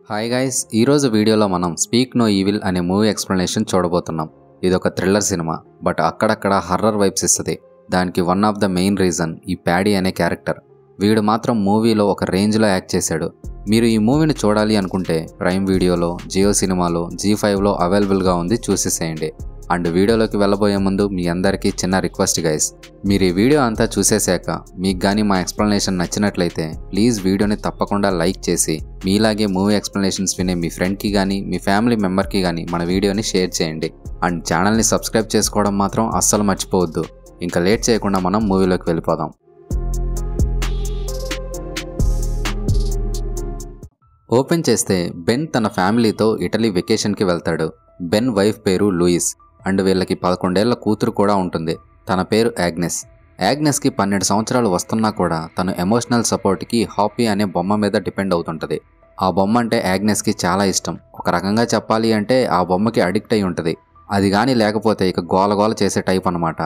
Hi guys, ఈరోజు వీడియోలో మనం స్పీక్ నో ఈవిల్ అనే మూవీ ఎక్స్ప్లెనేషన్ చూడబోతున్నాం. ఇది ఒక థ్రిల్లర్ సినిమా, బట్ అక్కడక్కడ హర్రర్ వైబ్స్ ఇస్తుంది. దానికి one of the main reason ఈ ప్యాడీ అనే క్యారెక్టర్. వీడు మాత్రం మూవీలో ఒక రేంజ్లో యాక్ట్ చేశాడు. మీరు ఈ మూవీని చూడాలి అనుకుంటే ప్రైమ్ వీడియోలో, జియో సినిమాలో, G5లో అవైలబుల్గా ఉంది, చూసేసేయండి. అండ్ వీడియోలోకి వెళ్ళబోయే ముందు మీ అందరికీ చిన్న రిక్వెస్ట్ గైస్, మీరు ఈ వీడియో అంతా చూసేశాక మీకు కానీ మా ఎక్స్ప్లెనేషన్ నచ్చినట్లయితే ప్లీజ్ వీడియోని తప్పకుండా లైక్ చేసి మీలాగే మూవీ ఎక్స్ప్లెనేషన్స్ వినే మీ ఫ్రెండ్కి కానీ మీ ఫ్యామిలీ మెంబర్కి కానీ మన వీడియోని షేర్ చేయండి. అండ్ ఛానల్ని సబ్స్క్రైబ్ చేసుకోవడం మాత్రం అస్సలు మర్చిపోవద్దు. ఇంకా లేట్ చేయకుండా మనం మూవీలోకి వెళ్ళిపోదాం. ఓపెన్ చేస్తే బెన్ తన ఫ్యామిలీతో ఇటలీ వెకేషన్కి వెళ్తాడు. బెన్ వైఫ్ పేరు లూయిస్ అండ్ వీళ్ళకి 11 ఏళ్ల కూతురు కూడా ఉంటుంది. తన పేరు యాగ్నెస్. యాగ్నెస్కి 12 సంవత్సరాలు వస్తున్నా కూడా తను ఎమోషనల్ సపోర్ట్కి హాపీ అనే బొమ్మ మీద డిపెండ్ అవుతుంటుంది. ఆ బొమ్మ అంటే యాగ్నెస్కి చాలా ఇష్టం. ఒక రకంగా చెప్పాలి అంటే ఆ బొమ్మకి అడిక్ట్ అయి ఉంటుంది. అది కానీ లేకపోతే ఇక గోలగోల చేసే టైప్ అనమాట.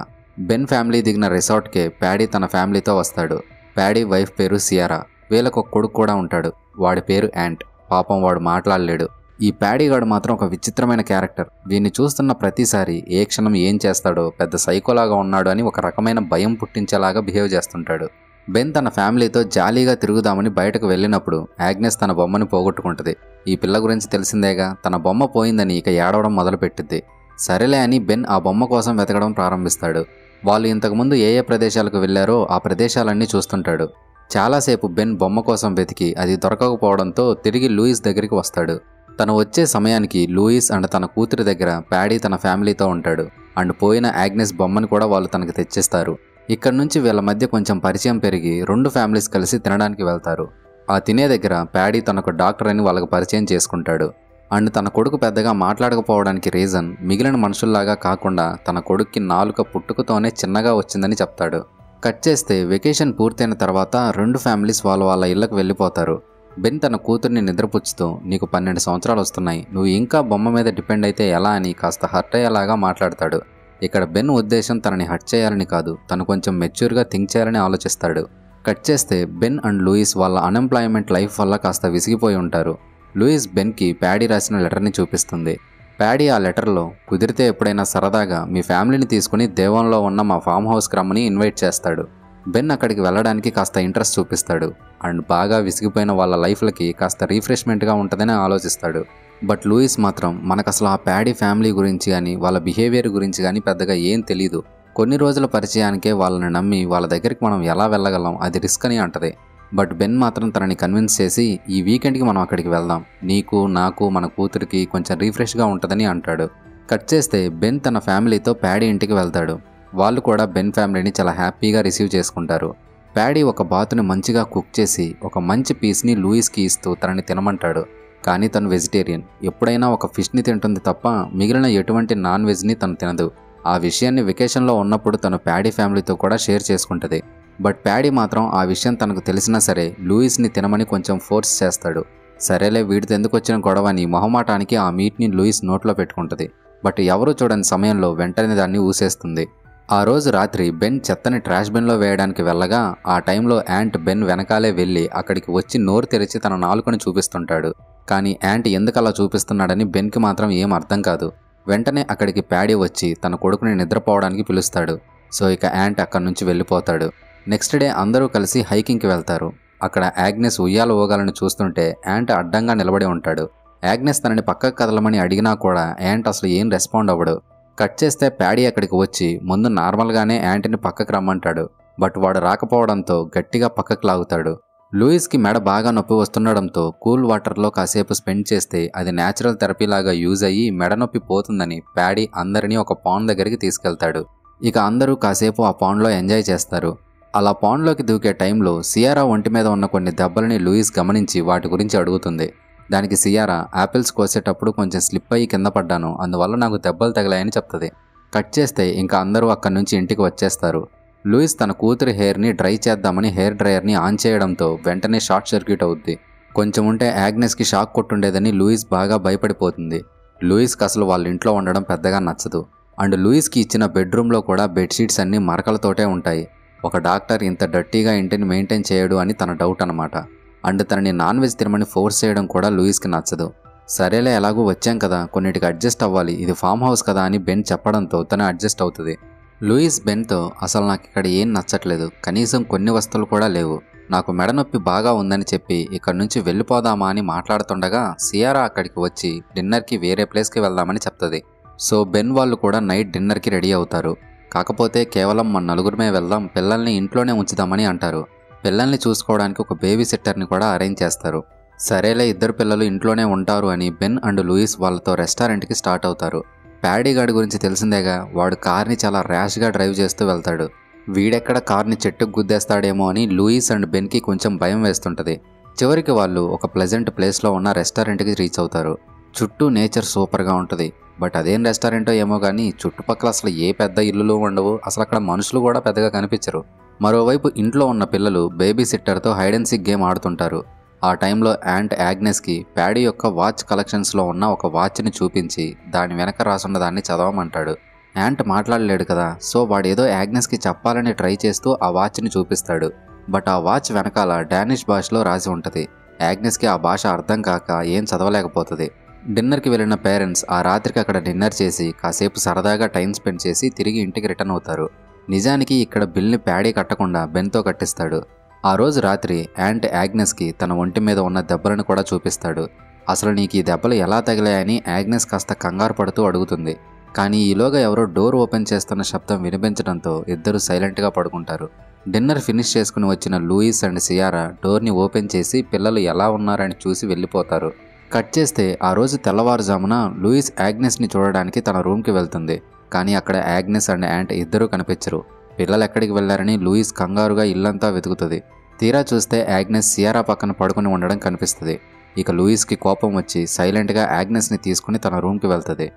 బెన్ ఫ్యామిలీ దిగిన రిసార్ట్కే ప్యాడీ తన ఫ్యామిలీతో వస్తాడు. ప్యాడీ వైఫ్ పేరు సియారా. వీళ్ళకు ఒక కొడుకు కూడా ఉంటాడు. వాడి పేరు యాంట్. పాపం వాడు మాట్లాడలేడు. ఈ ప్యాడీగాడు మాత్రం ఒక విచిత్రమైన క్యారెక్టర్. వీడిని చూస్తున్న ప్రతిసారి ఏ క్షణం ఏం చేస్తాడో పెద్ద సైకోలాగా ఉన్నాడు అని ఒక రకమైన భయం పుట్టించేలాగా బిహేవ్ చేస్తుంటాడు. బెన్ తన ఫ్యామిలీతో జాలీగా తిరుగుదామని బయటకు వెళ్ళినప్పుడు యాగ్నెస్ తన బొమ్మని పోగొట్టుకుంటుంది. ఈ పిల్ల గురించి తెలిసిందేగా, తన బొమ్మ పోయిందని ఇక ఏడవడం మొదలుపెట్టింది. సరేలే అని బెన్ ఆ బొమ్మ కోసం వెతకడం ప్రారంభిస్తాడు. వాళ్ళు ఇంతకుముందు ఏ ప్రదేశాలకు వెళ్లారో ఆ ప్రదేశాలన్నీ చూస్తుంటాడు. చాలాసేపు బెన్ బొమ్మ కోసం వెతికి అది దొరకకపోవడంతో తిరిగి లూయిస్ దగ్గరికి వస్తాడు. తను వచ్చే సమయానికి లూయిస్ అండ్ తన కూతురి దగ్గర ప్యాడీ తన ఫ్యామిలీతో ఉంటాడు. అండ్ పోయిన యాగ్నెస్ బొమ్మని కూడా వాళ్ళు తనకు తెచ్చిస్తారు. ఇక్కడ నుంచి వీళ్ళ మధ్య కొంచెం పరిచయం పెరిగి 2 ఫ్యామిలీస్ కలిసి తినడానికి వెళ్తారు. ఆ తినే దగ్గర ప్యాడీ తనకు డాక్టర్ అని వాళ్ళకు పరిచయం చేసుకుంటాడు. అండ్ తన కొడుకు పెద్దగా మాట్లాడకపోవడానికి రీజన్ మిగిలిన మనుషుల్లాగా కాకుండా తన కొడుక్కి నాలుక పుట్టుకతోనే చిన్నగా వచ్చిందని చెప్తాడు. కట్ చేస్తే వెకేషన్ పూర్తయిన తర్వాత 2 ఫ్యామిలీస్ వాళ్ళ ఇళ్లకు వెళ్ళిపోతారు. బెన్ తన కూతుర్ని నిద్రపుచ్చుతూ, నీకు 12 సంవత్సరాలు వస్తున్నాయి, నువ్వు ఇంకా బొమ్మ మీద డిపెండ్ అయితే ఎలా అని కాస్త హర్ట్ అయ్యేలాగా మాట్లాడతాడు. ఇక్కడ బెన్ ఉద్దేశం తనని హర్ట్ చేయాలని కాదు, తను కొంచెం మెచ్యూర్గా థింక్ చేయాలని ఆలోచిస్తాడు. కట్ చేస్తే బెన్ అండ్ లూయిస్ వాళ్ళ అన్ఎంప్లాయ్మెంట్ లైఫ్ వల్ల కాస్త విసిగిపోయి ఉంటారు. లూయిస్ బెన్కి ప్యాడీ రాసిన లెటర్ని చూపిస్తుంది. ప్యాడీ ఆ లెటర్లో, కుదిరితే ఎప్పుడైనా సరదాగా మీ ఫ్యామిలీని తీసుకుని దేవంలో ఉన్న మా ఫామ్ హౌస్కి రమ్మని ఇన్వైట్ చేస్తాడు. బెన్ అక్కడికి వెళ్ళడానికి కాస్త ఇంట్రెస్ట్ చూపిస్తాడు. అండ్ బాగా విసిగిపోయిన వాళ్ళ లైఫ్లకి కాస్త రీఫ్రెష్మెంట్గా ఉంటుందని ఆలోచిస్తాడు. బట్ లూయిస్ మాత్రం మనకు అసలు ఆ ప్యాడీ ఫ్యామిలీ గురించి కానీ వాళ్ళ బిహేవియర్ గురించి కానీ పెద్దగా ఏం తెలీదు. కొన్ని రోజుల పరిచయానికే వాళ్ళని నమ్మి వాళ్ళ దగ్గరికి మనం ఎలా వెళ్ళగలం, అది రిస్క్ అని అంటది. బట్ బెన్ మాత్రం తనని కన్విన్స్ చేసి ఈ వీకెండ్కి మనం అక్కడికి వెళ్దాం, నీకు నాకు మన కూతురికి కొంచెం రీఫ్రెష్గా ఉంటుందని అంటాడు. కట్ చేస్తే బెన్ తన ఫ్యామిలీతో ప్యాడీ ఇంటికి వెళ్తాడు. వాళ్ళు కూడా బెన్ ఫ్యామిలీని చాలా హ్యాపీగా రిసీవ్ చేసుకుంటారు. ప్యాడీ ఒక బాతుని మంచిగా కుక్ చేసి ఒక మంచి పీస్ని లూయిస్కి ఇస్తూ తనని తినమంటాడు. కానీ తను వెజిటేరియన్. ఎప్పుడైనా ఒక ఫిష్ని తింటుంది తప్ప మిగిలిన ఎటువంటి నాన్ వెజ్ని తను తినదు. ఆ విషయాన్ని వెకేషన్లో ఉన్నప్పుడు తను ప్యాడీ ఫ్యామిలీతో కూడా షేర్ చేసుకుంటుంది. బట్ ప్యాడీ మాత్రం ఆ విషయం తనకు తెలిసినా సరే లూయిస్ని తినమని కొంచెం ఫోర్స్ చేస్తాడు. సరేలే వీడితో ఎందుకు వచ్చిన గొడవ అని మొహమాటానికి ఆ మీట్ని లూయిస్ నోట్లో పెట్టుకుంటుంది. బట్ ఎవరూ చూడని సమయంలో వెంటనే దాన్ని ఊసేస్తుంది. ఆ రోజు రాత్రి బెన్ చెత్తని ట్రాష్ బిన్లో వేయడానికి వెళ్ళగా ఆ టైంలో యాంట్ బెన్ వెనకాలే వెళ్ళి అక్కడికి వచ్చి నోరు తెరిచి తన నాలుకను చూపిస్తుంటాడు. కానీ యాంట్ ఎందుకు అలా చూపిస్తున్నాడని బెన్కి మాత్రం ఏం అర్థం కాదు. వెంటనే అక్కడికి ప్యాడీ వచ్చి తన కొడుకుని నిద్రపోవడానికి పిలుస్తాడు. సో ఇక యాంట్ అక్కడి నుంచి వెళ్ళిపోతాడు. నెక్స్ట్ డే అందరూ కలిసి హైకింగ్కి వెళ్తారు. అక్కడ యాగ్నెస్ ఉయ్యాల ఊగాలని చూస్తుంటే యాంట్ అడ్డంగా నిలబడి ఉంటాడు. యాగ్నెస్ తనని పక్కకు కదలమని అడిగినా కూడా యాంట్ అసలు ఏం రెస్పాండ్ అవ్వడు. కట్ చేస్తే ప్యాడీ అక్కడికి వచ్చి ముందు నార్మల్గానే యాంట్ని పక్కకు రమ్మంటాడు. బట్ వాడు రాకపోవడంతో గట్టిగా పక్కకు లాగుతాడు. లూయిస్కి మెడ బాగా నొప్పి వస్తుండడంతో కూల్ వాటర్లో కాసేపు స్పెండ్ చేస్తే అది న్యాచురల్ థెరపీలాగా యూజ్ అయ్యి మెడ నొప్పి పోతుందని ప్యాడీ అందరినీ ఒక పాండ్ దగ్గరికి తీసుకెళ్తాడు. ఇక అందరూ కాసేపు ఆ పాండ్లో ఎంజాయ్ చేస్తారు. అలా పాండ్లోకి దూకే టైంలో సియారా ఒంటి మీద ఉన్న కొన్ని దెబ్బలని లూయిస్ గమనించి వాటి గురించి అడుగుతుంది. దానికి సియారా, యాపిల్స్ కోసేటప్పుడు కొంచెం స్లిప్ అయ్యి కింద పడ్డాను, అందువల్ల నాకు దెబ్బలు తగిలాయని చెప్తుంది. కట్ చేస్తే ఇంకా అందరూ అక్కడి నుంచి ఇంటికి వచ్చేస్తారు. లూయిస్ తన కూతురి హెయిర్ని డ్రై చేద్దామని హెయిర్ డ్రైయర్ని ఆన్ చేయడంతో వెంటనే షార్ట్ సర్క్యూట్ అవుద్ది. కొంచెం ఉంటే యాగ్నెస్కి షాక్ కొట్టుండేదని లూయిస్ బాగా భయపడిపోతుంది. లూయిస్కి అసలు వాళ్ళ ఇంట్లో ఉండడం పెద్దగా నచ్చదు. అండ్ లూయిస్కి ఇచ్చిన బెడ్రూమ్లో కూడా బెడ్షీట్స్ అన్నీ మరకలతోటే ఉంటాయి. ఒక డాక్టర్ ఇంత డర్టీగా ఇంటిని మెయింటైన్ చేయడు అని తన డౌట్ అనమాట. అండ్ తనని నాన్ వెజ్ తినమని ఫోర్స్ చేయడం కూడా లూయిస్కి నచ్చదు. సరేలే ఎలాగూ వచ్చాం కదా, కొన్నిటికి అడ్జస్ట్ అవ్వాలి, ఇది ఫామ్ హౌస్ కదా అని బెన్ చెప్పడంతో తను అడ్జస్ట్ అవుతుంది. లూయిస్ బెన్తో అసలు నాకు ఇక్కడ ఏం నచ్చట్లేదు, కనీసం కొన్ని వస్తువులు కూడా లేవు, నాకు మెడ నొప్పి బాగా ఉందని చెప్పి ఇక్కడి నుంచి వెళ్ళిపోదామా అని మాట్లాడుతుండగా సియారా అక్కడికి వచ్చి డిన్నర్కి వేరే ప్లేస్కి వెళ్దామని చెప్తుంది. సో బెన్ వాళ్ళు కూడా నైట్ డిన్నర్కి రెడీ అవుతారు. కాకపోతే కేవలం మన నలుగురమే వెళ్దాం, పిల్లల్ని ఇంట్లోనే ఉంచుదామని అంటారు. పిల్లల్ని చూసుకోవడానికి ఒక బేబీ సిట్టర్ని కూడా అరేంజ్ చేస్తారు. సరేలే ఇద్దరు పిల్లలు ఇంట్లోనే ఉంటారు అని బెన్ అండ్ లూయిస్ వాళ్ళతో రెస్టారెంట్కి స్టార్ట్ అవుతారు. ప్యాడీ గాడి గురించి తెలిసిందేగా, వాడు కార్ని చాలా ర్యాష్గా డ్రైవ్ చేస్తూ వెళ్తాడు. వీడెక్కడ కార్ని చెట్టుకు గుద్దేస్తాడేమో అని లూయిస్ అండ్ బెన్కి కొంచెం భయం వేస్తుంటుంది. చివరికి వాళ్ళు ఒక ప్లెజెంట్ ప్లేస్లో ఉన్న రెస్టారెంట్కి రీచ్ అవుతారు. చుట్టూ నేచర్ సూపర్గా ఉంటుంది. బట్ అదేం రెస్టారెంటో ఏమో కానీ చుట్టుపక్కల అసలు ఏ పెద్ద ఇల్లులు ఉండవు, అసలు అక్కడ మనుషులు కూడా పెద్దగా కనిపించరు. మరోవైపు ఇంట్లో ఉన్న పిల్లలు బేబీ సిట్టర్తో హైడ్ అండ్ సీక్ గేమ్ ఆడుతుంటారు. ఆ టైంలో యాంట్ యాగ్నెస్కి ప్యాడీ యొక్క వాచ్ కలెక్షన్స్లో ఉన్న ఒక వాచ్ని చూపించి దాని వెనక రాసున్న దాన్ని చదవమంటాడు. యాంట్ మాట్లాడలేడు కదా, సో వాడేదో యాగ్నెస్కి చెప్పాలని ట్రై చేస్తూ ఆ వాచ్ని చూపిస్తాడు. బట్ ఆ వాచ్ వెనకాల డానిష్ భాషలో రాసి ఉంటుంది. యాగ్నెస్కి ఆ భాష అర్థం కాక ఏం చదవలేకపోతుంది. డిన్నర్కి వెళ్ళిన పేరెంట్స్ ఆ రాత్రికి అక్కడ డిన్నర్ చేసి కాసేపు సరదాగా టైం స్పెండ్ చేసి తిరిగి ఇంటికి రిటర్న్ అవుతారు. నిజానికి ఇక్కడ బిల్ని ప్యాడీ కట్టకుండా బెన్తో కట్టిస్తాడు. ఆ రోజు రాత్రి యాంట్ యాగ్నెస్కి తన ఒంటి మీద ఉన్న దెబ్బలను కూడా చూపిస్తాడు. అసలు నీకు ఈ దెబ్బలు ఎలా తగిలాయని యాగ్నెస్ కాస్త కంగారు పడుతూ అడుగుతుంది. కానీ ఈలోగా ఎవరో డోర్ ఓపెన్ చేస్తున్న శబ్దం వినిపించడంతో ఇద్దరు సైలెంట్గా పడుకుంటారు. డిన్నర్ ఫినిష్ చేసుకుని వచ్చిన లూయిస్ అండ్ సియారా డోర్ని ఓపెన్ చేసి పిల్లలు ఎలా ఉన్నారని చూసి వెళ్ళిపోతారు. కట్ చేస్తే ఆ రోజు తెల్లవారుజామున లూయిస్ యాగ్నెస్ని చూడడానికి తన రూమ్కి వెళ్తుంది. కానీ అక్కడ యాగ్నెస్ అండ్ యాంట్ ఇద్దరూ కనిపించరు. పిల్లలు ఎక్కడికి వెళ్లారని లూయిస్ కంగారుగా ఇల్లంతా వెతుకుతుంది. తీరా చూస్తే యాగ్నెస్ సియారా పక్కన పడుకుని ఉండడం కనిపిస్తుంది. ఇక లూయిస్కి కోపం వచ్చి సైలెంట్గా యాగ్నెస్ని తీసుకుని తన రూమ్కి వెళ్తుంది.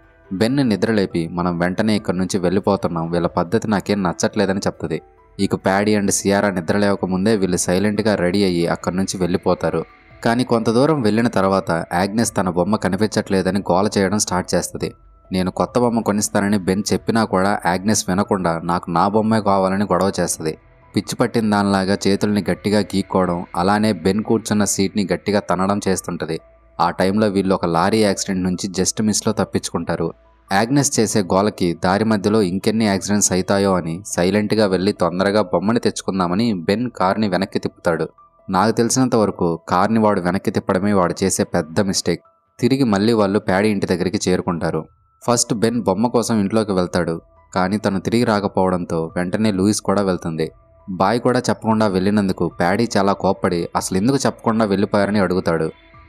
బెన్ని నిద్రలేపి మనం వెంటనే ఇక్కడి నుంచి వెళ్ళిపోతున్నాం, వీళ్ళ పద్ధతి నాకేం నచ్చట్లేదని చెప్తుంది. ఇక ప్యాడీ అండ్ సియారా నిద్రలేవకముందే వీళ్ళు సైలెంట్గా రెడీ అయ్యి అక్కడి నుంచి వెళ్ళిపోతారు. కానీ కొంత దూరం వెళ్ళిన తర్వాత యాగ్నెస్ తన బొమ్మ కనిపించట్లేదని గోల చేయడం స్టార్ట్ చేస్తుంది. నేను కొత్త బొమ్మ కొనిస్తానని బెన్ చెప్పినా కూడా యాగ్నెస్ వినకుండా నాకు నా బొమ్మే కావాలని గొడవ చేస్తుంది. పిచ్చి పట్టిన దానిలాగా చేతుల్ని గట్టిగా గీక్కోవడం, అలానే బెన్ కూర్చున్న సీట్ని గట్టిగా తనడం చేస్తుంటుంది. ఆ టైంలో వీళ్ళు ఒక లారీ యాక్సిడెంట్ నుంచి జస్ట్ మిస్లో తప్పించుకుంటారు. యాగ్నెస్ చేసే గోలకి దారి మధ్యలో ఇంకెన్ని యాక్సిడెంట్స్ అవుతాయో అని సైలెంట్గా వెళ్ళి తొందరగా బొమ్మని తెచ్చుకుందామని బెన్ కార్ని వెనక్కి తిప్పుతాడు. నాకు తెలిసినంత వరకు కార్ని వాడు వెనక్కి తిప్పడమే వాడు చేసే పెద్ద మిస్టేక్. తిరిగి మళ్ళీ వాళ్ళు ప్యాడీ ఇంటి దగ్గరికి చేరుకుంటారు. ఫస్ట్ బెన్ బొమ్మ కోసం ఇంట్లోకి వెళ్తాడు. కానీ తను తిరిగి రాకపోవడంతో వెంటనే లూయిస్ కూడా వెళ్తుంది. బాయ్ కూడా చెప్పకుండా వెళ్ళినందుకు ప్యాడీ చాలా కోప్పడి అసలు ఎందుకు చెప్పకుండా వెళ్ళిపోయారని అడుగుతాడు.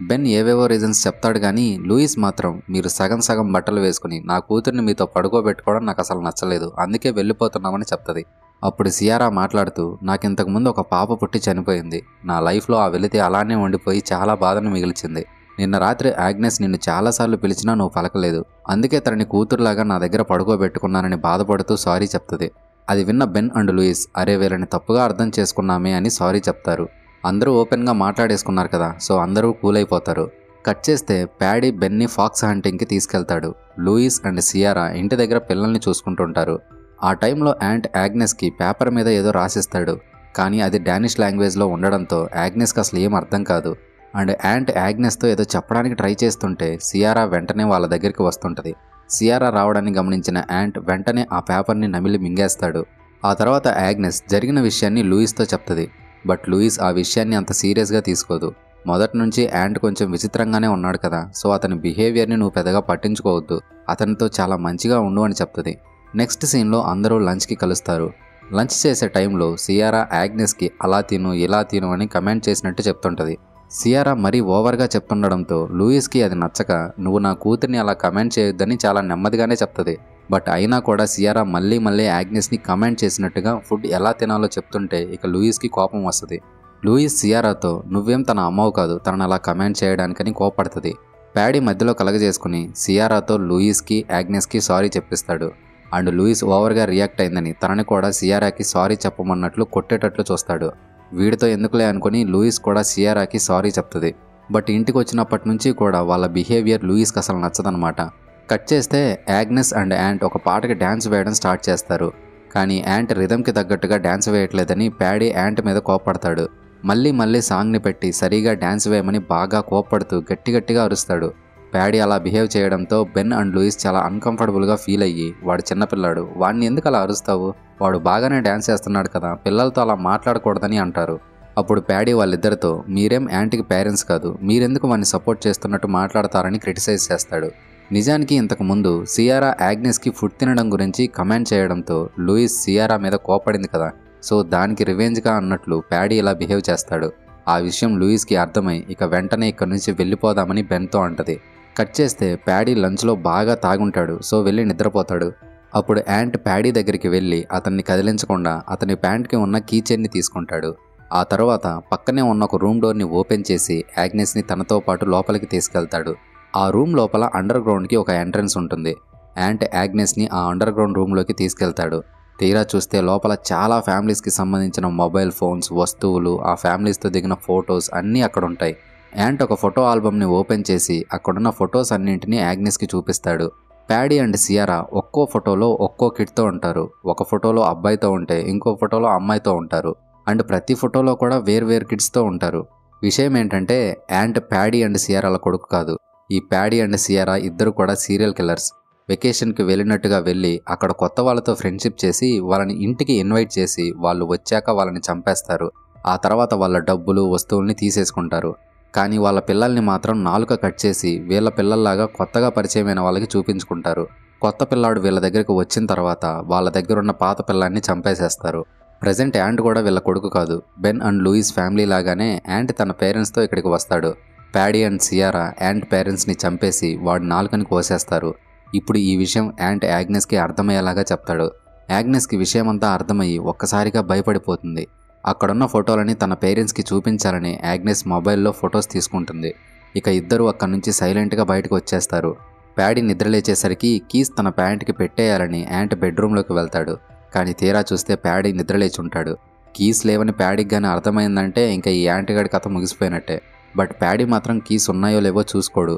బెన్ ఏవేవో రీజన్స్ చెప్తాడు కానీ లూయిస్ మాత్రం మీరు సగం సగం బట్టలు వేసుకుని నా కూతుర్ని మీతో పడుకోబెట్టుకోవడం నాకు అసలు నచ్చలేదు, అందుకే వెళ్ళిపోతున్నామని చెప్తుంది. అప్పుడు సియారా మాట్లాడుతూ నాకింతకుముందు ఒక పాప పుట్టి చనిపోయింది, నా లైఫ్లో ఆ వెళితే అలానే ఉండిపోయి చాలా బాధను మిగిల్చింది. నిన్న రాత్రి యాగ్నెస్ నిన్ను చాలాసార్లు పిలిచినా నువ్వు పలకలేదు, అందుకే తనని కూతురులాగా నా దగ్గర పడుకోబెట్టుకున్నానని బాధపడుతూ సారీ చెప్తుంది. అది విన్న బెన్ అండ్ లూయిస్ అరే వీళ్ళని తప్పుగా అర్థం చేసుకున్నామే అని సారీ చెప్తారు. అందరూ ఓపెన్గా మాట్లాడేసుకున్నారు కదా, సో అందరూ కూల్ అయిపోతారు. కట్ చేస్తే ప్యాడీ బెన్ని ఫాక్స్ హంటింగ్కి తీసుకెళ్తాడు. లూయిస్ అండ్ సియారా ఇంటి దగ్గర పిల్లల్ని చూసుకుంటుంటారు. ఆ టైంలో యాంట్ యాగ్నెస్కి పేపర్ మీద ఏదో రాసిస్తాడు. కానీ అది డానిష్ లాంగ్వేజ్లో ఉండడంతో యాగ్నెస్కి అసలు ఏం అర్థం కాదు. అండ్ యాంట్ యాగ్నెస్తో ఏదో చెప్పడానికి ట్రై చేస్తుంటే సియారా వెంటనే వాళ్ళ దగ్గరికి వస్తుంటుంది. సియారా రావడాన్ని గమనించిన యాంట్ వెంటనే ఆ పేపర్ని నమిలి మింగేస్తాడు. ఆ తర్వాత యాగ్నెస్ జరిగిన విషయాన్ని లూయిస్తో చెప్తుంది. బట్ లూయిస్ ఆ విషయాన్ని అంత సీరియస్గా తీసుకోదు. మొదటి నుంచి యాంట్ కొంచెం విచిత్రంగానే ఉన్నాడు కదా, సో అతని బిహేవియర్ని నువ్వు పెద్దగా పట్టించుకోవద్దు, అతనితో చాలా మంచిగా ఉండు అని చెప్తుంది. నెక్స్ట్ సీన్లో అందరూ లంచ్కి కలుస్తారు. లంచ్ చేసే టైంలో సియారా యాగ్నెస్కి అలా తిను ఇలా తిను అని కమెంట్ చేసినట్టు చెప్తుంటుంది. సియారా మరీ ఓవర్గా చెప్తుండడంతో లూయిస్కి అది నచ్చక నువ్వు నా కూతుర్ని అలా కమెంట్ చేయొద్దని చాలా నెమ్మదిగానే చెప్తుంది. బట్ అయినా కూడా సియారా మళ్ళీ మళ్ళీ యాగ్నెస్ని కమెంట్ చేసినట్టుగా ఫుడ్ ఎలా తినాలో చెప్తుంటే ఇక లూయిస్కి కోపం వస్తుంది. లూయిస్ సియారాతో నువ్వేం తన అమ్మవు కాదు తనను అలా కమెంట్ చేయడానికని కోపడుతుంది. ప్యాడీ మధ్యలో కలగజేసుకుని సియారాతో లూయిస్కి యాగ్నెస్కి సారీ చెప్పిస్తాడు. అండ్ లూయిస్ ఓవర్గా రియాక్ట్ అయిందని తనని కూడా సియారాకి సారీ చెప్పమన్నట్లు కొట్టేటట్లు చూస్తాడు. వీడితో ఎందుకులే అనుకుని లూయిస్ కూడా సియారాకి సారీ చెప్తుంది. బట్ ఇంటికి వచ్చినప్పటి నుంచి కూడా వాళ్ళ బిహేవియర్ లూయిస్కి అసలు నచ్చదనమాట. కట్ చేస్తే యాగ్నెస్ అండ్ యాంట్ ఒక పాటకి డ్యాన్స్ వేయడం స్టార్ట్ చేస్తారు. కానీ యాంట్ రిథమ్కి తగ్గట్టుగా డ్యాన్స్ వేయట్లేదని ప్యాడీ యాంట్ మీద కోపడతాడు. మళ్ళీ మళ్ళీ సాంగ్ని పెట్టి సరిగా డ్యాన్స్ వేయమని బాగా కోప్పడుతూ గట్టిగా అరుస్తాడు. ప్యాడీ అలా బిహేవ్ చేయడంతో బెన్ అండ్ లూయిస్ చాలా అన్కంఫర్టబుల్గా ఫీల్ అయ్యి, వాడు చిన్నపిల్లాడు, వాడిని ఎందుకు అలా అరుస్తావు, వాడు బాగానే డ్యాన్స్ చేస్తున్నాడు కదా, పిల్లలతో అలా మాట్లాడకూడదని అంటారు. అప్పుడు ప్యాడీ వాళ్ళిద్దరితో, మీరేం యాంటీకి పేరెంట్స్ కాదు, మీరెందుకు వాడిని సపోర్ట్ చేస్తున్నట్టు మాట్లాడతారని క్రిటిసైజ్ చేస్తాడు. నిజానికి ఇంతకు ముందు సియారా యాగ్నెస్కి ఫుడ్ తినడం గురించి కమెంట్ చేయడంతో లూయిస్ సియారా మీద కోపడింది కదా, సో దానికి రివెంజ్గా అన్నట్లు ప్యాడీ ఇలా బిహేవ్ చేస్తాడు. ఆ విషయం లూయిస్కి అర్థమై ఇక వెంటనే ఇక్కడి నుంచి వెళ్ళిపోదామని బెన్తో అంటది. కట్ చేస్తే ప్యాడీ లంచ్లో బాగా తాగుంటాడు, సో వెళ్ళి నిద్రపోతాడు. అప్పుడు యాంట్ ప్యాడీ దగ్గరికి వెళ్ళి అతన్ని కదిలించకుండా అతని ప్యాంట్కి ఉన్న కీ చైన్ని తీసుకుంటాడు. ఆ తర్వాత పక్కనే ఉన్న ఒక రూమ్ డోర్ని ఓపెన్ చేసి యాగ్నెస్ని తనతో పాటు లోపలికి తీసుకెళ్తాడు. ఆ రూమ్ లోపల అండర్ గ్రౌండ్కి ఒక ఎంట్రన్స్ ఉంటుంది. యాంట్ యాగ్నెస్ని ఆ అండర్ గ్రౌండ్ రూమ్లోకి తీసుకెళ్తాడు. తీరా చూస్తే లోపల చాలా ఫ్యామిలీస్కి సంబంధించిన మొబైల్ ఫోన్స్, వస్తువులు, ఆ ఫ్యామిలీస్తో దిగిన ఫొటోస్ అన్నీ అక్కడ ఉంటాయి. యాంట్ ఒక ఫోటో ఆల్బమ్ని ఓపెన్ చేసి అక్కడున్న ఫొటోస్ అన్నింటినీ యాగ్నెస్కి చూపిస్తాడు. ప్యాడీ అండ్ సియారా ఒక్కో ఫోటోలో ఒక్కో కిడ్తో ఉంటారు. ఒక ఫోటోలో అబ్బాయితో ఉంటే ఇంకో ఫోటోలో అమ్మాయితో ఉంటారు. అండ్ ప్రతి ఫోటోలో కూడా వేర్వేరు కిడ్స్తో ఉంటారు. విషయం ఏంటంటే యాంట్ ప్యాడీ అండ్ సియారాల కొడుకు కాదు. ఈ ప్యాడీ అండ్ సియారా ఇద్దరు కూడా సీరియల్ కిల్లర్స్. వెకేషన్కి వెళ్ళినట్టుగా వెళ్ళి అక్కడ కొత్త వాళ్ళతో ఫ్రెండ్షిప్ చేసి వాళ్ళని ఇంటికి ఇన్వైట్ చేసి వాళ్ళు వచ్చాక వాళ్ళని చంపేస్తారు. ఆ తర్వాత వాళ్ళ డబ్బులు, వస్తువుల్ని తీసేసుకుంటారు. కానీ వాళ్ళ పిల్లల్ని మాత్రం నాలుక కట్ చేసి వీళ్ళ పిల్లల్లాగా కొత్తగా పరిచయమైన వాళ్ళకి చూపించుకుంటారు. కొత్త పిల్లాడు వీళ్ళ దగ్గరికి వచ్చిన తర్వాత వాళ్ళ దగ్గరున్న పాత పిల్లాన్ని చంపేసేస్తారు. ప్రజెంట్ యాంట్ కూడా వీళ్ళ కొడుకు కాదు. బెన్ అండ్ లూయిస్ ఫ్యామిలీ లాగానే యాంట్ తన పేరెంట్స్తో ఇక్కడికి వస్తాడు. ప్యాడీ అండ్ సియారా యాంట్ పేరెంట్స్ని చంపేసి వాడి నాలుకని కోసేస్తారు. ఇప్పుడు ఈ విషయం యాంట్ యాగ్నెస్కి అర్థమయ్యేలాగా చెప్తాడు. యాగ్నెస్కి విషయమంతా అర్థమయ్యి ఒక్కసారిగా భయపడిపోతుంది. అక్కడున్న ఫోటోలని తన పేరెంట్స్కి చూపించాలని యాగ్నెస్ మొబైల్లో ఫొటోస్ తీసుకుంటుంది. ఇక ఇద్దరు అక్కడి నుంచి సైలెంట్గా బయటకు వచ్చేస్తారు. ప్యాడీ నిద్రలేచేసరికి కీస్ తన ప్యాంట్కి పెట్టేయాలని యాంట్ బెడ్రూమ్లోకి వెళ్తాడు. కానీ తీరా చూస్తే ప్యాడీ నిద్రలేచి ఉంటాడు. కీస్ లేవని ప్యాడీకి కానీ అర్థమైందంటే ఇంకా ఈ యాంట్ గడి కథ ముగిసిపోయినట్టే. బట్ ప్యాడీ మాత్రం కీస్ ఉన్నాయో లేవో చూసుకోడు.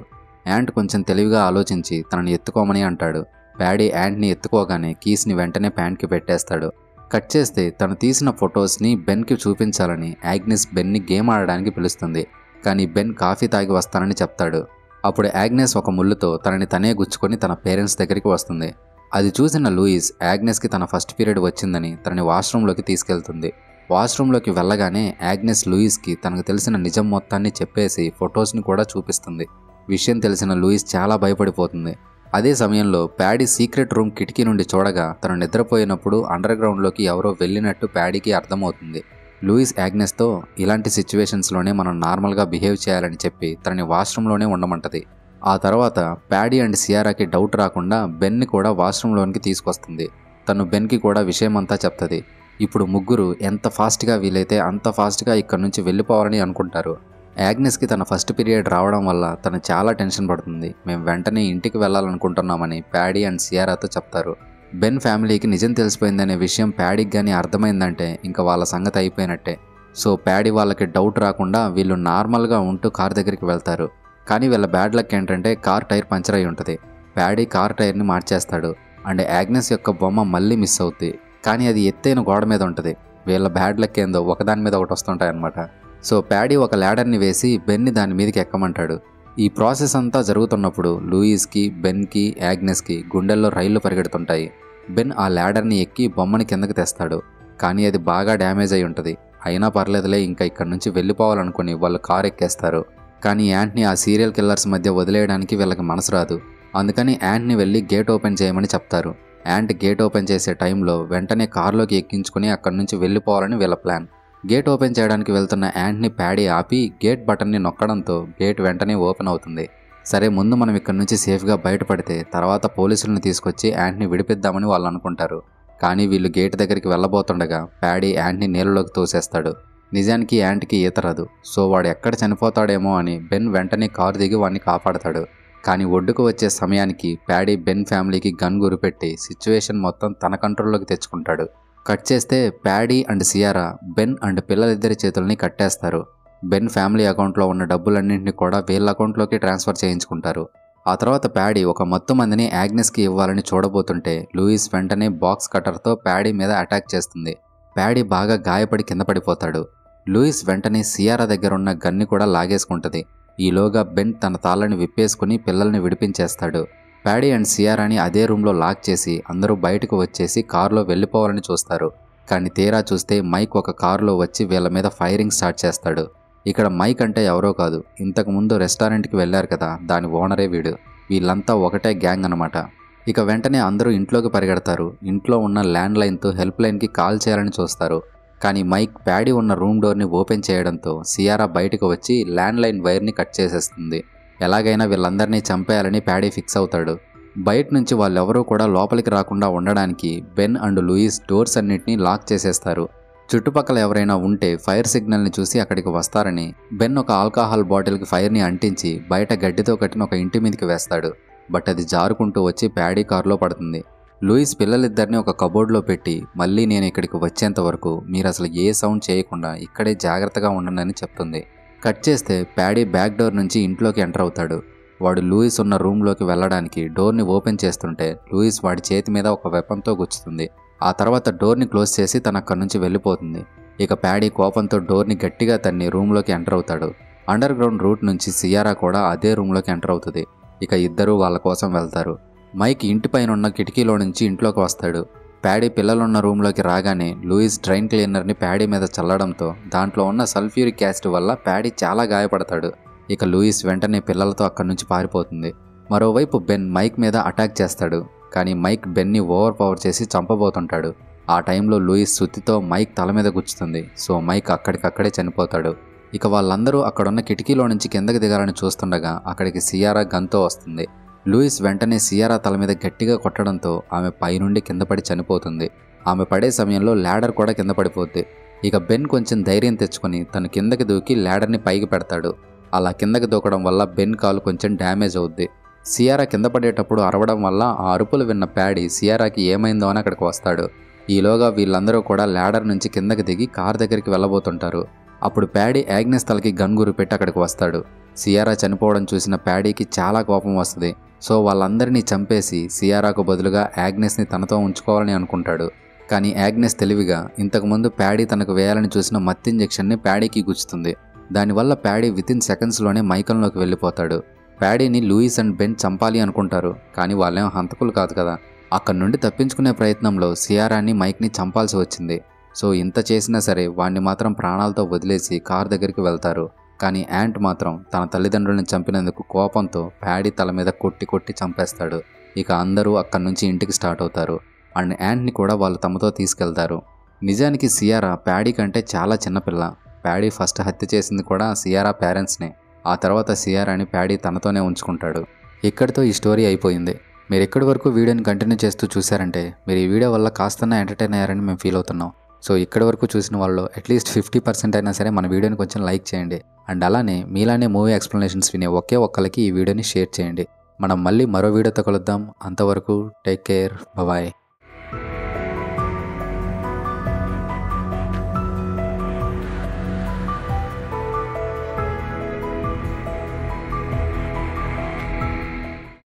యాంట్ కొంచెం తెలివిగా ఆలోచించి తనని ఎత్తుకోమని అంటాడు. ప్యాడీ యాంట్ని ఎత్తుకోగానే కీస్ని వెంటనే ప్యాంట్కి పెట్టేస్తాడు. కట్ చేస్తే తను తీసిన ఫొటోస్ని బెన్కి చూపించాలని యాగ్నెస్ బెన్ని గేమ్ ఆడడానికి పిలుస్తుంది. కానీ బెన్ కాఫీ తాగి వస్తానని చెప్తాడు. అప్పుడు యాగ్నెస్ ఒక ముళ్ళుతో తనని తనే గుచ్చుకొని తన పేరెంట్స్ దగ్గరికి వస్తుంది. అది చూసిన లూయిస్ యాగ్నెస్కి తన ఫస్ట్ పీరియడ్ వచ్చిందని తనని వాష్రూమ్లోకి తీసుకెళ్తుంది. వాష్రూమ్లోకి వెళ్ళగానే యాగ్నెస్ లూయిస్కి తనకు తెలిసిన నిజం మొత్తాన్ని చెప్పేసి ఫొటోస్ని కూడా చూపిస్తుంది. విషయం తెలిసిన లూయిస్ చాలా భయపడిపోతుంది. అదే సమయంలో ప్యాడీ సీక్రెట్ రూమ్ కిటికీ నుండి చూడగా తను నిద్రపోయినప్పుడు అండర్ గ్రౌండ్లోకి ఎవరో వెళ్ళినట్టు ప్యాడీకి అర్థమవుతుంది. లూయిస్ యాగ్నెస్తో ఇలాంటి సిచ్యువేషన్స్లోనే మనం నార్మల్గా బిహేవ్ చేయాలని చెప్పి తనని వాష్రూమ్లోనే ఉండమంటది. ఆ తర్వాత ప్యాడీ అండ్ సియారాకి డౌట్ రాకుండా బెన్ని కూడా వాష్రూమ్లోనికి తీసుకొస్తుంది. తను బెన్కి కూడా విషయమంతా చెప్తుంది. ఇప్పుడు ముగ్గురు ఎంత ఫాస్ట్గా వీలైతే అంత ఫాస్ట్గా ఇక్కడి నుంచి వెళ్ళిపోవాలని అనుకుంటారు. యాగ్నెస్కి తన ఫస్ట్ పీరియడ్ రావడం వల్ల తను చాలా టెన్షన్ పడుతుంది. మేము వెంటనే ఇంటికి వెళ్ళాలనుకుంటున్నామని ప్యాడీ అండ్ సియారాతో చెప్తారు. బెన్ ఫ్యామిలీకి నిజం తెలిసిపోయిందనే విషయం ప్యాడీకి కానీ అర్థమైందంటే ఇంకా వాళ్ళ సంగతి అయిపోయినట్టే. సో ప్యాడీ వాళ్ళకి డౌట్ రాకుండా వీళ్ళు నార్మల్గా ఉంటూ కార్ దగ్గరికి వెళ్తారు. కానీ వీళ్ళ బ్యాడ్ లక్ ఏంటంటే కార్ టైర్ పంచర్ అయి ఉంటుంది. ప్యాడీ కార్ టైర్ని మార్చేస్తాడు. అండ్ యాగ్నెస్ యొక్క బొమ్మ మళ్ళీ మిస్ అవుద్ది. కానీ అది ఎత్తైన గోడ మీద ఉంటుంది. వీళ్ళ బ్యాడ్ లక్ ఏందో ఒకదాని మీద ఒకటి వస్తుంటాయన్నమాట. సో ప్యాడీ ఒక ల్యాడర్ని వేసి బెన్ని దాని మీదకి ఎక్కమంటాడు. ఈ ప్రాసెస్ అంతా జరుగుతున్నప్పుడు లూయిస్కి, బెన్కి, యాగ్నెస్కి గుండెల్లో రైళ్లు పరిగెడుతుంటాయి. బెన్ ఆ ల్యాడర్ని ఎక్కి బొమ్మని కిందకి తెస్తాడు. కానీ అది బాగా డ్యామేజ్ అయి ఉంటుంది. అయినా పర్లేదులే ఇంకా ఇక్కడి నుంచి వెళ్ళిపోవాలనుకుని వాళ్ళు కారు ఎక్కేస్తారు. కానీ యాంట్ని ఆ సీరియల్ కిల్లర్స్ మధ్య వదిలేయడానికి వీళ్ళకి మనసు రాదు. అందుకని యాంట్ని వెళ్ళి గేట్ ఓపెన్ చేయమని చెప్తారు. యాంట్ గేట్ ఓపెన్ చేసే టైంలో వెంటనే కారులోకి ఎక్కించుకుని అక్కడి నుంచి వెళ్ళిపోవాలని వీళ్ళ ప్లాన్. గేట్ ఓపెన్ చేయడానికి వెళ్తున్న యాంట్ని ప్యాడీ ఆపి గేట్ బటన్ని నొక్కడంతో గేట్ వెంటనే ఓపెన్ అవుతుంది. సరే ముందు మనం ఇక్కడి నుంచి సేఫ్గా బయటపడితే తర్వాత పోలీసులను తీసుకొచ్చి యాంట్ని విడిపిద్దామని వాళ్ళు అనుకుంటారు. కానీ వీళ్ళు గేట్ దగ్గరికి వెళ్ళబోతుండగా ప్యాడీ యాంట్ని నీళ్ళలోకి తోసేస్తాడు. నిజానికి యాంట్కి ఈత రాదు. సో వాడు ఎక్కడ చనిపోతాడేమో అని బెన్ వెంటనే కారు దిగి వాడిని కాపాడతాడు. కానీ ఒడ్డుకు వచ్చే సమయానికి ప్యాడీ బెన్ ఫ్యామిలీకి గన్ గురిపెట్టి సిచ్యువేషన్ మొత్తం తన కంట్రోల్లోకి తెచ్చుకుంటాడు. కట్ చేస్తే Paddy and Ciara Ben and పిల్లలిద్దరి చేతుల్ని కట్టేస్తారు. బెన్ ఫ్యామిలీ అకౌంట్లో ఉన్న డబ్బులన్నింటినీ కూడా వీళ్ళ అకౌంట్లోకి ట్రాన్స్ఫర్ చేయించుకుంటారు. ఆ తర్వాత ప్యాడీ ఒక మొత్తం మందిని యాగ్నెస్కి ఇవ్వాలని చూడబోతుంటే లూయిస్ వెంటనే బాక్స్ కట్టర్తో ప్యాడీ మీద అటాక్ చేస్తుంది. ప్యాడీ బాగా గాయపడి కింద పడిపోతాడు. లూయిస్ వెంటనే సియారా దగ్గరున్న గన్ని కూడా లాగేసుకుంటది. ఈలోగా బెన్ తన తాళ్ళని విప్పేసుకుని పిల్లల్ని విడిపించేస్తాడు. ప్యాడీ అండ్ సియారాని అదే రూమ్లో లాక్ చేసి అందరూ బయటకు వచ్చేసి కారులో వెళ్ళిపోవాలని చూస్తారు. కానీ తీరా చూస్తే మైక్ ఒక కారులో వచ్చి వీళ్ళ మీద ఫైరింగ్ స్టార్ట్ చేస్తాడు. ఇక్కడ మైక్ అంటే ఎవరో కాదు, ఇంతకుముందు రెస్టారెంట్కి వెళ్ళారు కదా, దాని ఓనరే వీడు. వీళ్ళంతా ఒకటే గ్యాంగ్ అనమాట. ఇక వెంటనే అందరూ ఇంట్లోకి పరిగెడతారు. ఇంట్లో ఉన్న ల్యాండ్ లైన్తో హెల్ప్ లైన్కి కాల్ చేయాలని చూస్తారు. కానీ మైక్ ప్యాడీ ఉన్న రూమ్ డోర్ని ఓపెన్ చేయడంతో సియారా బయటకు వచ్చి ల్యాండ్ లైన్ వైర్ని కట్ చేసేస్తుంది. ఎలాగైనా వీళ్ళందరినీ చంపేయాలని ప్యాడీ ఫిక్స్ అవుతాడు. బయట నుంచి వాళ్ళెవరూ కూడా లోపలికి రాకుండా ఉండడానికి బెన్ అండ్ లూయిస్ డోర్స్ అన్నిటినీ లాక్ చేసేస్తారు. చుట్టుపక్కల ఎవరైనా ఉంటే ఫైర్ సిగ్నల్ని చూసి అక్కడికి వస్తారని బెన్ ఒక ఆల్కహాల్ బాటిల్కి ఫైర్ని అంటించి బయట గడ్డితో కట్టిన ఒక ఇంటి మీదకి వేస్తాడు. బట్ అది జారుకుంటూ వచ్చి ప్యాడీ కారులో పడుతుంది. లూయిస్ పిల్లలిద్దరిని ఒక కబోర్డ్లో పెట్టి మళ్ళీ నేను ఇక్కడికి వచ్చేంత వరకు మీరు అసలు ఏ సౌండ్ చేయకుండా ఇక్కడే జాగ్రత్తగా ఉండండి చెప్తుంది. కట్ చేస్తే ప్యాడీ బ్యాక్ డోర్ నుంచి ఇంట్లోకి ఎంటర్ అవుతాడు. వాడు లూయిస్ ఉన్న రూమ్లోకి వెళ్ళడానికి డోర్ని ఓపెన్ చేస్తుంటే లూయిస్ వాడి చేతి మీద ఒక వెపన్తో గుచ్చుతుంది. ఆ తర్వాత డోర్ని క్లోజ్ చేసి తన అక్కడి నుంచి వెళ్ళిపోతుంది. ఇక ప్యాడీ కోపంతో డోర్ని గట్టిగా తన్ని రూమ్లోకి ఎంటర్ అవుతాడు. అండర్ గ్రౌండ్ రూట్ నుంచి సియారా కూడా అదే రూమ్లోకి ఎంటర్ అవుతుంది. ఇక ఇద్దరూ వాళ్ళ కోసం వెళ్తారు. మైక్ ఇంటిపైన ఉన్న కిటికీలో నుంచి ఇంట్లోకి వస్తాడు. ప్యాడీ పిల్లలున్న రూమ్లోకి రాగానే లూయిస్ డ్రైన్ క్లీనర్ని ప్యాడీ మీద చల్లడంతో దాంట్లో ఉన్న సల్ఫ్యూరిక్ యాసిడ్ వల్ల ప్యాడీ చాలా గాయపడతాడు. ఇక లూయిస్ వెంటనే పిల్లలతో అక్కడి నుంచి పారిపోతుంది. మరోవైపు బెన్ మైక్ మీద అటాక్ చేస్తాడు. కానీ మైక్ బెన్ని ఓవర్ పవర్ చేసి చంపబోతుంటాడు. ఆ టైంలో లూయిస్ సుత్తితో మైక్ తల మీద గుచ్చుతుంది. సో మైక్ అక్కడికక్కడే చనిపోతాడు. ఇక వాళ్ళందరూ అక్కడున్న కిటికీలో నుంచి కిందకి దిగాలని చూస్తుండగా అక్కడికి సియారా గన్తో వస్తుంది. లూయిస్ వెంటనే సియారా తల మీద గట్టిగా కొట్టడంతో ఆమె పైనుండి కింద పడి చనిపోతుంది. ఆమె పడే సమయంలో ల్యాడర్ కూడా కింద పడిపోద్ది. ఇక బెన్ కొంచెం ధైర్యం తెచ్చుకొని తను కిందకి దూకి ల్యాడర్ని పైకి పెడతాడు. అలా కిందకి దూకడం వల్ల బెన్ కాలు కొంచెం డ్యామేజ్ అవుద్ది. సియారా కింద పడేటప్పుడు అరవడం వల్ల ఆ అరుపులు విన్న ప్యాడీ సియారాకి ఏమైందో అని అక్కడికి వస్తాడు. ఈలోగా వీళ్ళందరూ కూడా ల్యాడర్ నుంచి కిందకి దిగి కార్ దగ్గరికి వెళ్ళబోతుంటారు. అప్పుడు ప్యాడీ యాగ్నెస్ తలకి గన్ గురి పెట్టి అక్కడికి వస్తాడు. సియారా చనిపోవడం చూసిన ప్యాడీకి చాలా కోపం వస్తుంది. సో వాళ్ళందరినీ చంపేసి సియారాకు బదులుగా యాగ్నెస్ని తనతో ఉంచుకోవాలని అనుకుంటాడు. కానీ యాగ్నెస్ తెలివిగా ఇంతకుముందు ప్యాడీ తనకు వేయాలని చూసిన మత్తు ఇంజెక్షన్ని ప్యాడీకి గుచ్చుతుంది. దానివల్ల ప్యాడీ వితిన్ సెకండ్స్లోనే మైకంలోకి వెళ్ళిపోతాడు. ప్యాడీని లూయిస్ అండ్ బెన్ చంపాలి అనుకుంటారు. కానీ వాళ్ళేం హంతకులు కాదు కదా. అక్కడి నుండి తప్పించుకునే ప్రయత్నంలో సియారాని మైక్ని చంపాల్సి వచ్చింది. సో ఇంత చేసినా సరే వాణ్ణి మాత్రం ప్రాణాలతో వదిలేసి కార్ దగ్గరికి వెళ్తారు. కానీ యాంట్ మాత్రం తన తల్లిదండ్రులను చంపినందుకు కోపంతో ప్యాడీ తల మీద కొట్టి కొట్టి చంపేస్తాడు. ఇక అందరూ అక్కడి నుంచి ఇంటికి స్టార్ట్ అవుతారు. అండ్ యాంట్ని కూడా వాళ్ళు తమతో తీసుకెళ్తారు. నిజానికి సియారా ప్యాడీ కంటే చాలా చిన్నపిల్ల. ప్యాడీ ఫస్ట్ హత్య చేసింది కూడా సియారా పేరెంట్స్నే. ఆ తర్వాత సియారాని ప్యాడీ తనతోనే ఉంచుకుంటాడు. ఇక్కడితో ఈ స్టోరీ అయిపోయింది. మీరు ఇక్కడి వరకు వీడియోని కంటిన్యూ చేస్తూ చూశారంటే మీరు ఈ వీడియో వల్ల కాస్తన్నా ఎంటర్టైన్ అయ్యారని మేము ఫీల్ అవుతున్నాం. సో ఇక్కడి వరకు చూసిన వాళ్ళు అట్లీస్ట్ 50% అయినా సరే మన వీడియోని కొంచెం లైక్ చేయండి. అండ్ అలానే మీలానే మూవీ ఎక్స్ప్లెనేషన్స్ వినే ఒకే ఒక్కరికి ఈ వీడియోని షేర్ చేయండి. మనం మళ్ళీ మరో వీడియోతో కలుద్దాం. అంతవరకు టేక్ కేర్, బాయ్.